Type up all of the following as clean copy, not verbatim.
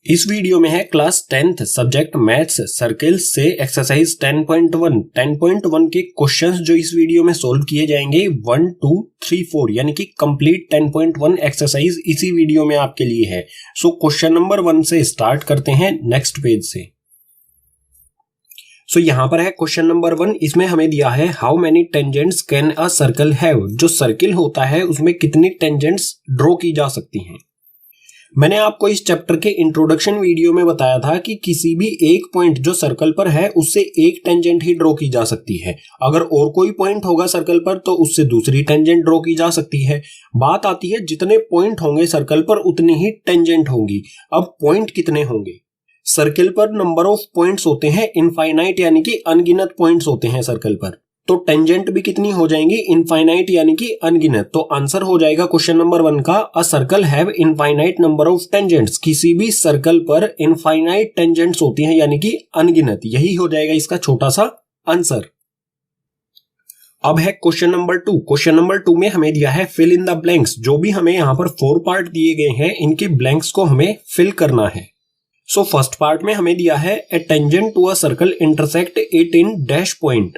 इस वीडियो में है class 10th subject maths circles से एक्सरसाइज 10.1 के क्वेश्चंस जो इस वीडियो में सोल्व किए जाएंगे 1, 2, 3, 4 यानी कि कंप्लीट 10.1 एक्सरसाइज इसी वीडियो में आपके लिए है। सो क्वेश्चन नंबर 1 से स्टार्ट करते हैं नेक्स्ट पेज से। सो यहाँ पर है क्वेश्चन नंबर 1, इसमें हमें दिया है how many tangents can a circle have. जो सर्किल होता है उसमें कितनी टेंजेंट्स ड्रॉ की जा सकती हैं। मैंने आपको इस चैप्टर के इंट्रोडक्शन वीडियो में बताया था कि किसी भी एक पॉइंट जो सर्कल पर है उससे एक टेंजेंट ही ड्रॉ की जा सकती है। अगर और कोई पॉइंट होगा सर्कल पर तो उससे दूसरी टेंजेंट ड्रॉ की जा सकती है। बात आती है जितने पॉइंट होंगे सर्कल पर उतनी ही टेंजेंट होंगी। अब पॉइंट कितने होंगे? सर्कल पर नंबर ऑफ पॉइंट्स होते हैं इनफाइनाइट यानी कि अनगिनत पॉइंट्स होते हैं सर्कल पर, तो टेंजेंट भी कितनी हो जाएंगी? इनफाइनाइट यानी कि अनगिनत। तो आंसर हो जाएगा क्वेश्चन नंबर 1 का a circle have infinite number of tangents. किसी भी सर्कल पर इनफाइनाइट टेंजेंट्स होती हैं यानी कि अनगिनत। यही हो जाएगा इसका छोटा सा आंसर। अब है क्वेश्चन नंबर 2। क्वेश्चन नंबर 2 में हमें दिया है फिल इन द ब्लैंक्स। जो भी हमें यहाँ पर 4 पार्ट दिए गए हैं इनके ब्लैंक्स को हमें फिल करना है। सो फर्स्ट पार्ट में हमें दिया है a tangent to a circle intersect it in dash point.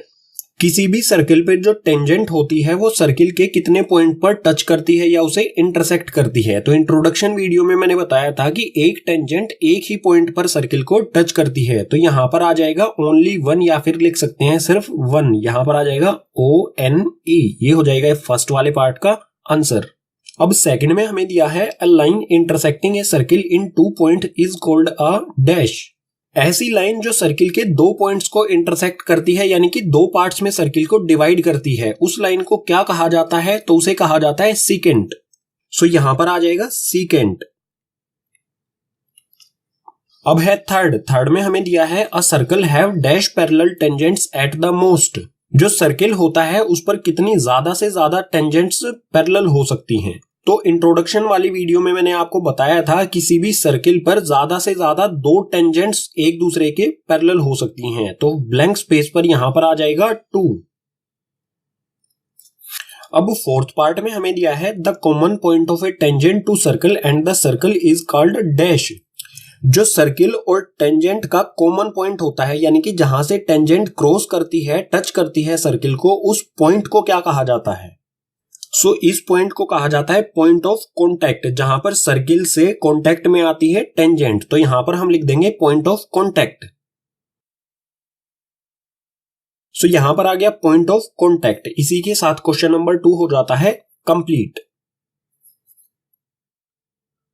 किसी भी सर्किल पे जो टेंजेंट होती है वो सर्किल के कितने पॉइंट पर टच करती है या उसे इंटरसेक्ट करती है। तो इंट्रोडक्शन वीडियो में मैंने बताया था कि एक टेंजेंट एक ही पॉइंट पर सर्किल को टच करती है। तो यहाँ पर आ जाएगा ओनली 1 या फिर लिख सकते हैं सिर्फ 1। यहाँ पर आ जाएगा ONE। ये हो जाएगा फर्स्ट वाले पार्ट का आंसर। अब सेकंड में हमें दिया है a line intersecting a circle in 2 point is called a dash. ऐसी लाइन जो सर्किल के 2 पॉइंट्स को इंटरसेक्ट करती है यानी कि 2 पार्ट्स में सर्किल को डिवाइड करती है, उस लाइन को क्या कहा जाता है? तो उसे कहा जाता है सीकेंट। सो यहां पर आ जाएगा सीकेंट। अब है थर्ड में हमें दिया है a circle have dash parallel tangents at the most. जो सर्किल होता है उस पर कितनी ज्यादा से ज्यादा टेंजेंट्स पैरेलल हो सकती हैं। तो इंट्रोडक्शन वाली वीडियो में मैंने आपको बताया था किसी भी सर्किल पर ज्यादा से ज्यादा 2 टेंजेंट्स एक दूसरे के पैरेलल हो सकती हैं। तो ब्लैंक स्पेस पर यहां पर आ जाएगा 2। अब फोर्थ पार्ट में हमें दिया है the common point of a tangent to circle and the circle is called dash. जो सर्किल और टेंजेंट का कॉमन पॉइंट होता है यानी कि जहां से टेंजेंट क्रॉस करती है, टच करती है सर्किल को, उस पॉइंट को क्या कहा जाता है? सो इस पॉइंट को कहा जाता है पॉइंट ऑफ कॉन्टैक्ट, जहां पर सर्किल से कॉन्टैक्ट में आती है टेंजेंट। तो यहां पर हम लिख देंगे पॉइंट ऑफ कॉन्टैक्ट। सो यहां पर आ गया पॉइंट ऑफ कॉन्टैक्ट। इसी के साथ क्वेश्चन नंबर 2 हो जाता है कंप्लीट।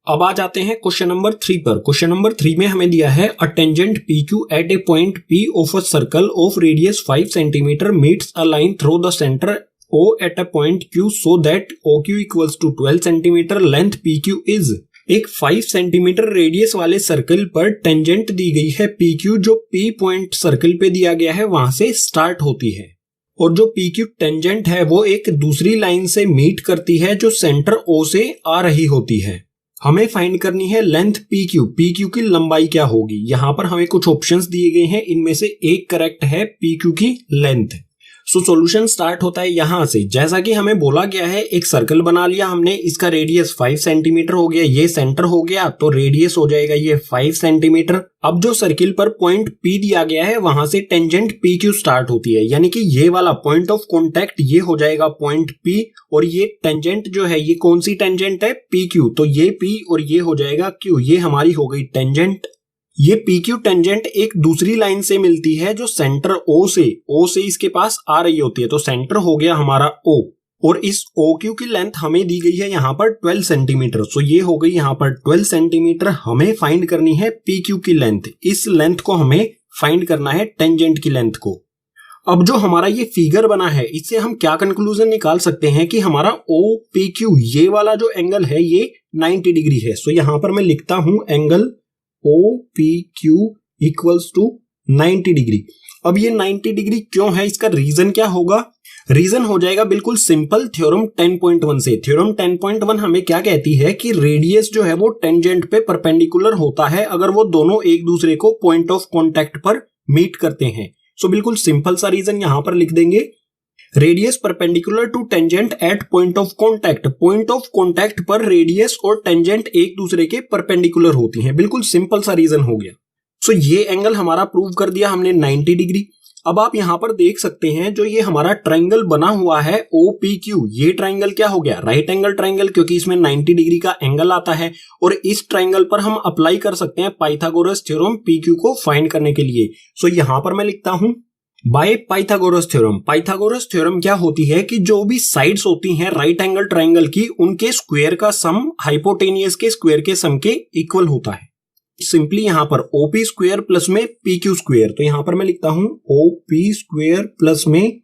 अब आ जाते हैं क्वेश्चन नंबर 3 पर। क्वेश्चन नंबर 3 में हमें दिया है a tangent PQ at a point P of a circle of radius 5 centimetre meets a line through the centre O at a point Q so that OQ equals to 12 centimetre length PQ is। एक 5 centimetre radius वाले circle पर tangent दी गई है PQ जो P point circle पे दिया गया है वहां से स्टार्ट होती है, और जो PQ टेंजेंट है वो एक दूसरी लाइन से मीट करती है जो सेंटर O से आ रही होती है। हमें फाइंड करनी है लेंथ PQ की लंबाई क्या होगी। यहाँ पर हमें कुछ ऑप्शंस दिए गए हैं, इनमें से एक करेक्ट है PQ की लेंथ। सो सॉल्यूशन स्टार्ट होता है यहां से। जैसा कि हमें बोला गया है एक सर्कल बना लिया हमने, इसका रेडियस 5 सेंटीमीटर हो गया, ये सेंटर हो गया तो रेडियस हो जाएगा ये 5 सेंटीमीटर। अब जो सर्किल पर पॉइंट P दिया गया है वहां से टेंजेंट PQ स्टार्ट होती है यानी कि ये वाला पॉइंट ऑफ कॉन्टैक्ट ये हो जाएगा पॉइंट P, और ये टेंजेंट जो है ये कौन सी टेंजेंट है? PQ। तो ये P और ये हो जाएगा Q। ये हमारी हो गई टेंजेंट। ये PQ टेंजेंट एक दूसरी लाइन से मिलती है जो सेंटर O से इसके पास आ रही होती है। तो सेंटर हो गया हमारा O, और इस OQ की लेंथ हमें दी गई है यहाँ पर 12 सेंटीमीटर। सो ये हो गई यहाँ पर 12 सेंटीमीटर। हमें फाइंड करनी है PQ की लेंथ। इस लेंथ को हमें फाइंड करना है टेंजेंट की लेंथ को। अब जो हमारा ये फिगर बना है इससे हम क्या कंक्लूजन निकाल सकते हैं कि हमारा OPQ ये वाला जो एंगल है ये 90 डिग्री है। सो यहाँ पर मैं लिखता हूं angle OPQ equals to 90 degree. अब ये 90 डिग्री क्यों है, इसका रीजन क्या होगा? रीजन हो जाएगा बिल्कुल सिंपल थ्योरम 10.1 से। थ्योरम 10.1 हमें क्या कहती है कि रेडियस जो है वो टेंजेंट पे परपेंडिकुलर होता है अगर वो दोनों एक दूसरे को पॉइंट ऑफ कॉन्टैक्ट पर मीट करते हैं। सो बिल्कुल सिंपल सा रीजन यहां पर लिख देंगे। Radius perpendicular to tangent at point of contact, point of contact पर रेडियस और टेंजेंट एक दूसरे के परपेंडिकुलर होती हैं। बिल्कुल सिंपल सा रीजन हो गया। सो ये एंगल हमारा प्रूव कर दिया हमने 90 डिग्री। अब आप यहां पर देख सकते हैं जो ये हमारा ट्रायंगल बना हुआ है OPQ, ये ट्रायंगल क्या हो गया, राइट एंगल ट्रायंगल, क्योंकि इसमें 90 डिग्री का एंगल आता है और इस ट्रायंगल पर हम अप्लाई कर सकते हैं पाइथागोरस थ्योरम PQ को फाइंड करने के लिए। सो यहां पर मैं लिखता हूं by Pythagoras theorem. Pythagoras theorem क्या होती है कि जो भी साइड्स होती हैं राइट एंगल ट्रायंगल की, उनके स्क्वायर का सम हाइपोटेनियस के स्क्वायर के सम के इक्वल होता है। सिंपली यहां पर OP स्क्वायर प्लस में PQ स्क्वायर, तो यहां पर मैं लिखता हूं OP स्क्वायर प्लस में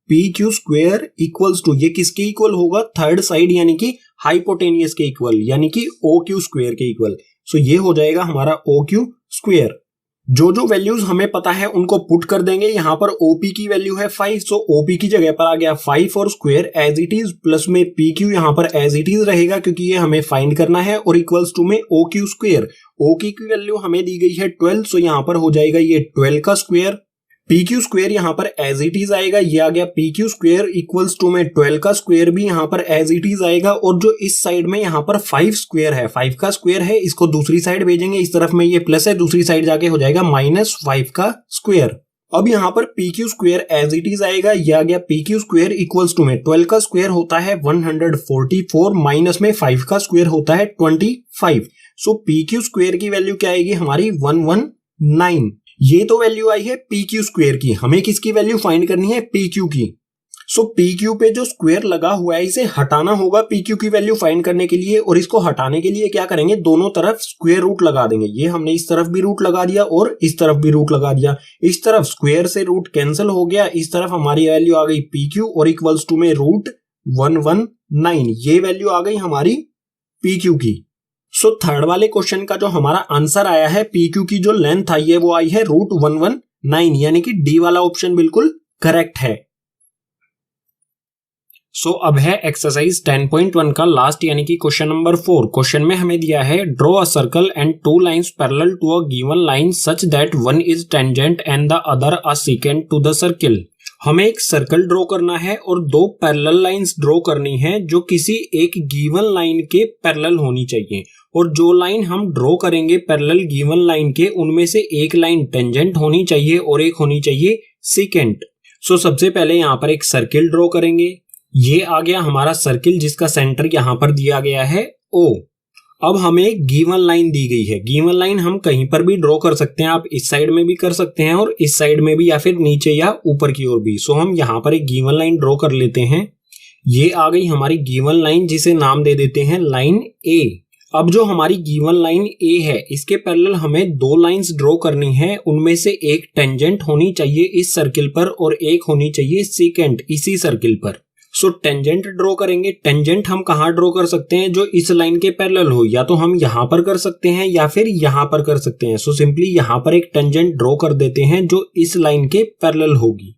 PQ स्क्वायर इक्वल्स टू, ये किसके इक्वल होगा, थर्ड साइड यानी कि हाइपोटेनियस के इक्वल, यानी कि OQ स्क्वायर के इक्वल। सो ये हो जाएगा हमारा OQ स्क्वायर। जो जो वैल्यूज हमें पता है उनको पुट कर देंगे। यहां पर OP की वैल्यू है 5, सो OP की जगह पर आ गया 5 और square as it is, plus में PQ यहां पर एज इट इज रहेगा क्योंकि ये हमें फाइंड करना है, और इक्वल्स टू में OQ स्क्वायर। OQ की वैल्यू हमें दी गई है 12, सो यहां पर हो जाएगा ये 12 का स्क्वायर। PQ स्क्वायर यहां पर एज इट इज आएगा, ये आ गया PQ स्क्वायर इक्वल्स टू में 12 का स्क्वायर भी यहां पर एज इट इज आएगा, और जो इस साइड में यहां पर 5 स्क्वायर है, 5 का स्क्वायर है, इसको दूसरी साइड भेजेंगे, इस तरफ में ये प्लस है, दूसरी साइड जाके हो जाएगा -5 का स्क्वायर। अब यहां पर PQ square as it is आएगा, ये आ गया PQ स्क्वायर इक्वल्स टू में 12 का स्क्वायर होता है 144 माइनस में 5 का स्क्वायर होता है 25। सो PQ स्क्वायर की वैल्यू क्या आएगी हमारी 119। ये तो वैल्यू आई है PQ स्क्वायर की, हमें किसकी वैल्यू फाइंड करनी है, PQ की। सो PQ पे जो स्क्वायर लगा हुआ है इसे हटाना होगा PQ की वैल्यू फाइंड करने के लिए, और इसको हटाने के लिए क्या करेंगे, दोनों तरफ स्क्वायर रूट लगा देंगे। ये हमने इस तरफ भी रूट लगा दिया और इस तरफ भी रूट लगा दिया। इस तरफ स्क्वायर से रूट कैंसिल हो गया, इस तरफ हमारी वैल्यू आ गई PQ और इक्वल्स टू में √119, ये वैल्यू आ गई हमारी PQ की। सो थर्ड वाले क्वेश्चन का जो हमारा आंसर आया है PQ की जो लेंथ आई है वो आई है √119, यानी कि डी वाला ऑप्शन बिल्कुल करेक्ट है। सो अब है एक्सरसाइज 10.1 का लास्ट यानी कि क्वेश्चन नंबर 4। क्वेश्चन में हमें दिया है draw a circle and 2 lines parallel to a given line such that one is tangent and the other a secant to the circle. हमें एक सर्कल ड्रॉ करना है और 2 पैरेलल लाइंस ड्रॉ करनी है जो किसी एक गिवन लाइन के पैरेलल होनी चाहिए, और जो लाइन हम ड्रॉ करेंगे पैरेलल गिवन लाइन के, उनमें से एक लाइन टेंजेंट होनी चाहिए और एक होनी चाहिए सेकेंट। सो सबसे पहले यहाँ पर एक सर्किल ड्रॉ करेंगे। ये आ गया हमारा सर्किल जिसका सेंटर यहाँ पर दिया गया है O। अब हमें एक गिवन लाइन दी गई है। गिवन लाइन हम कहीं पर भी ड्रॉ कर सकते हैं, आप इस साइड में भी कर सकते हैं और इस साइड में भी, या फिर नीचे या ऊपर की ओर भी। सो हम यहाँ पर एक गिवन लाइन ड्रॉ कर लेते हैं। ये आ गई हमारी गिवन लाइन जिसे नाम दे देते हैं लाइन A। अब जो हमारी गिवन लाइन A है इसके पैरेलल हमें 2 लाइंस ड्रॉ करनी है, उनमें से एक टेंजेंट होनी चाहिए इस सर्किल पर और एक होनी चाहिए सेकेंट इसी सर्किल पर। सो टेंजेंट ड्रॉ करेंगे। टेंजेंट हम कहाँ ड्रॉ कर सकते हैं, जो इस लाइन के पैरेलल हो, या तो हम यहाँ पर कर सकते हैं या फिर यहाँ पर कर सकते हैं। सो सिंपली यहाँ पर एक टेंजेंट ड्रॉ कर देते हैं जो इस लाइन के पैरेलल होगी।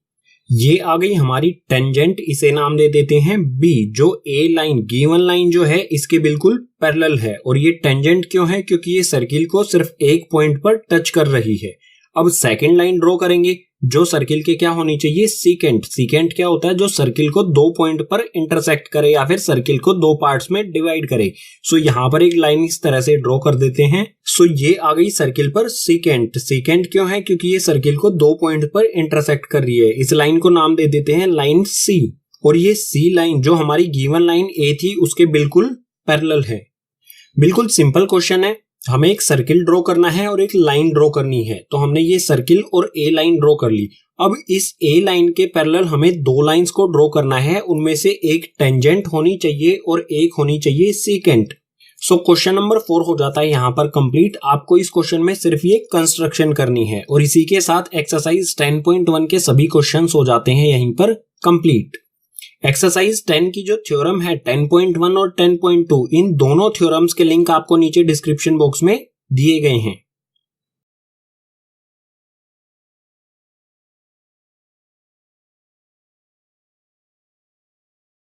ये आ गई हमारी टेंजेंट, इसे नाम दे देते हैं B, जो A लाइन गिवन लाइन जो है इसके बिल्कुल पैरेलल है। और ये टेंजेंट क्यों है, क्योंकि ये सर्किल को सिर्फ एक पॉइंट पर टच कर रही है। अब सेकंड लाइन ड्रॉ करेंगे जो सर्किल के क्या होनी चाहिए, सेकेंट। सेकेंट क्या होता है, जो सर्किल को 2 पॉइंट पर इंटरसेक्ट करे या फिर सर्किल को 2 पार्ट्स में डिवाइड करे। सो यहाँ पर एक लाइन इस तरह से ड्रॉ कर देते हैं। सो ये आ गई सर्किल पर सेकेंट। सेकेंट क्यों है, क्योंकि ये सर्किल को 2 पॉइंट पर इंटरसेक्ट कर रही है। इस लाइन को नाम दे देते हैं लाइन C, और ये C लाइन जो हमारी गिवन लाइन A थी उसके बिल्कुल पैरेलल है। बिल्कुल सिंपल क्वेश्चन है। हमें एक सर्किल ड्रॉ करना है और एक लाइन ड्रॉ करनी है, तो हमने ये सर्किल और A लाइन ड्रॉ कर ली। अब इस A लाइन के पैरेलल हमें 2 लाइंस को ड्रॉ करना है, उनमें से एक टेंजेंट होनी चाहिए और एक होनी चाहिए सेकेंट। सो क्वेश्चन नंबर 4 हो जाता है यहाँ पर कंप्लीट। आपको इस क्वेश्चन में सिर्फ ये कंस्ट्रक्शन करनी है और इसी के साथ एक्सरसाइज 10.1 के सभी क्वेश्चंस हो जाते हैं यहीं पर कंप्लीट। एक्सरसाइज 10 की जो थ्योरम है 10.1 और 10.2, इन दोनों थ्योरम्स के लिंक आपको नीचे डिस्क्रिप्शन बॉक्स में दिए गए हैं।